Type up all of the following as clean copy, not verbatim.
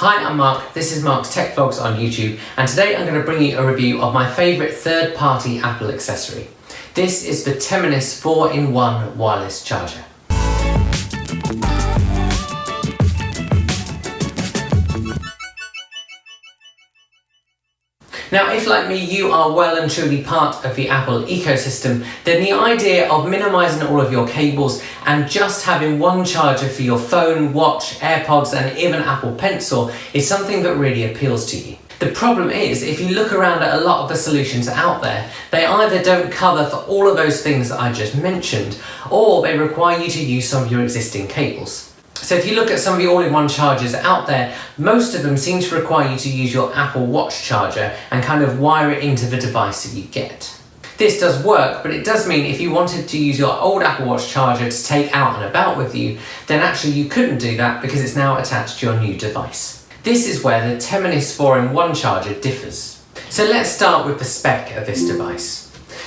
Hi, I'm Mark, this is Mark's Tech Vlogs on YouTube, and today I'm going to bring you a review of my favourite third-party Apple accessory. This is the Teminice 4-in-1 wireless charger. Now, if like me you are well and truly part of the Apple ecosystem, then the idea of minimising all of your cables and just having one charger for your phone, watch, AirPods and even Apple Pencil is something that really appeals to you. The problem is, if you look around at a lot of the solutions out there, they either don't cover for all of those things that I just mentioned, or they require you to use some of your existing cables. So if you look at some of the all-in-one chargers out there, most of them seem to require you to use your Apple Watch charger and kind of wire it into the device that you get. This does work, but it does mean if you wanted to use your old Apple Watch charger to take out and about with you, then actually you couldn't do that because it's now attached to your new device. This is where the Teminice 4-in-1 charger differs. So let's start with the spec of this device.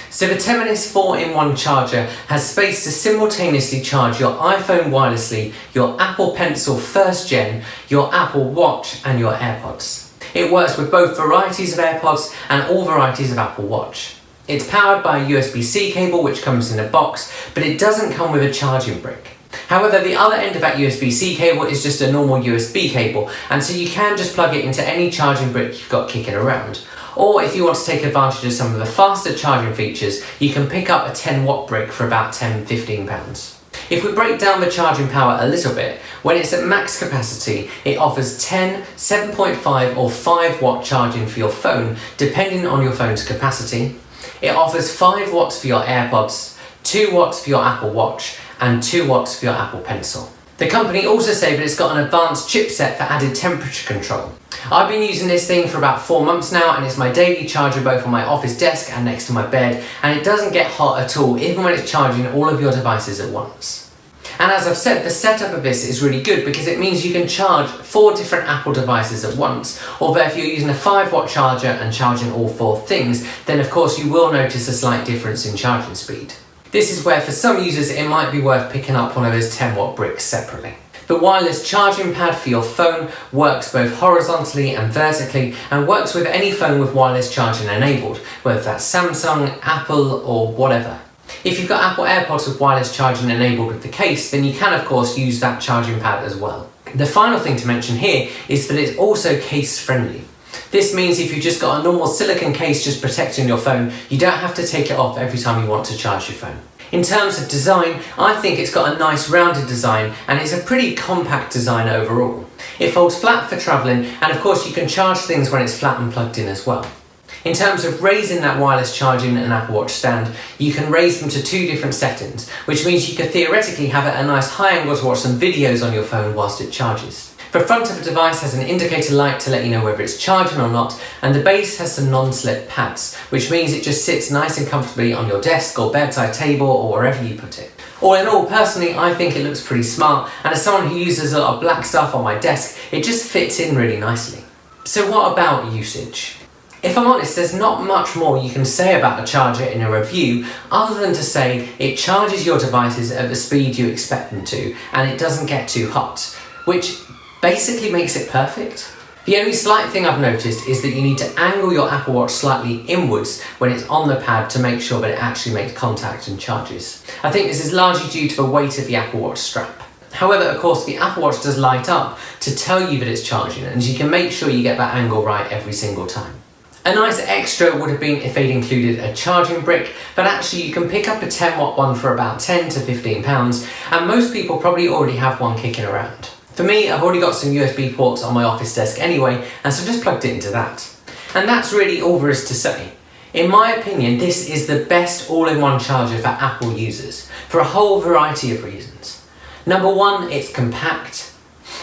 So the Teminice 4-in-1 charger has space to simultaneously charge your iPhone wirelessly, your Apple Pencil 1st Gen, your Apple Watch and your AirPods. It works with both varieties of AirPods and all varieties of Apple Watch. It's powered by a USB-C cable which comes in a box, but it doesn't come with a charging brick. However, the other end of that USB-C cable is just a normal USB cable, and so you can just plug it into any charging brick you've got kicking around. Or if you want to take advantage of some of the faster charging features, you can pick up a 10-watt brick for about £10–15. If we break down the charging power a little bit, when it's at max capacity, it offers 10, 7.5 or 5-watt charging for your phone, depending on your phone's capacity. It offers 5 watts for your AirPods, 2 watts for your Apple Watch, and 2 watts for your Apple Pencil. The company also say that it's got an advanced chipset for added temperature control. I've been using this thing for about 4 months now, and it's my daily charger both on my office desk and next to my bed, and it doesn't get hot at all even when it's charging all of your devices at once. And as I've said, the setup of this is really good because it means you can charge 4 different Apple devices at once, although if you're using a 5-watt charger and charging all 4 things, then of course you will notice a slight difference in charging speed. This is where for some users it might be worth picking up one of those 10-watt bricks separately. The wireless charging pad for your phone works both horizontally and vertically and works with any phone with wireless charging enabled, whether that's Samsung, Apple or whatever. If you've got Apple AirPods with wireless charging enabled with the case, then you can of course use that charging pad as well. The final thing to mention here is that it's also case friendly. This means if you've just got a normal silicone case just protecting your phone, you don't have to take it off every time you want to charge your phone. In terms of design, I think it's got a nice rounded design and it's a pretty compact design overall. It folds flat for travelling, and of course you can charge things when it's flat and plugged in as well. In terms of raising that wireless charging and Apple Watch stand, you can raise them to 2 different settings, which means you could theoretically have it at a nice high angle to watch some videos on your phone whilst it charges. The front of the device has an indicator light to let you know whether it's charging or not, and the base has some non-slip pads, which means it just sits nice and comfortably on your desk or bedside table or wherever you put it. All in all, personally, I think it looks pretty smart, and as someone who uses a lot of black stuff on my desk, it just fits in really nicely. So what about usage? If I'm honest, there's not much more you can say about a charger in a review other than to say it charges your devices at the speed you expect them to, and it doesn't get too hot, which basically makes it perfect. The only slight thing I've noticed is that you need to angle your Apple Watch slightly inwards when it's on the pad to make sure that it actually makes contact and charges. I think this is largely due to the weight of the Apple Watch strap. However, of course, the Apple Watch does light up to tell you that it's charging, and you can make sure you get that angle right every single time. A nice extra would have been if they'd included a charging brick, but actually you can pick up a 10-watt one for about £10–15, and most people probably already have one kicking around. For me, I've already got some USB ports on my office desk anyway, and so just plugged it into that. And that's really all there is to say. In my opinion, this is the best all-in-one charger for Apple users, for a whole variety of reasons. Number 1, it's compact.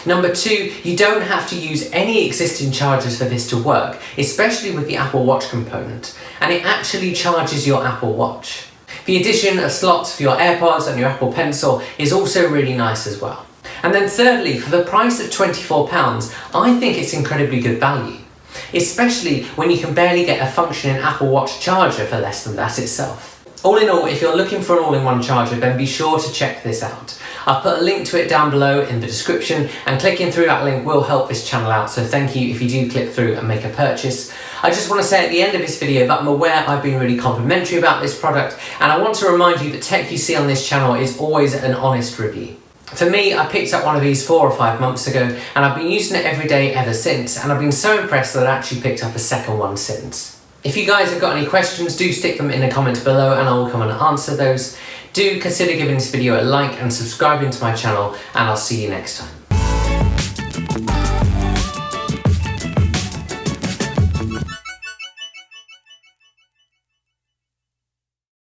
Number 2, you don't have to use any existing chargers for this to work, especially with the Apple Watch component, and it actually charges your Apple Watch. The addition of slots for your AirPods and your Apple Pencil is also really nice as well. And then thirdly, for the price of £24, I think it's incredibly good value, especially when you can barely get a functioning Apple Watch charger for less than that itself. All in all, if you're looking for an all-in-one charger, then be sure to check this out. I've put a link to it down below in the description, and clicking through that link will help this channel out, so thank you if you do click through and make a purchase. I just want to say at the end of this video that I'm aware I've been really complimentary about this product, and I want to remind you that tech you see on this channel is always an honest review. For me, I picked up one of these 4 or 5 months ago, and I've been using it every day ever since, and I've been so impressed that I actually picked up a second one since. If you guys have got any questions, do stick them in the comments below and I will come and answer those. Do consider giving this video a like and subscribing to my channel, and I'll see you next time.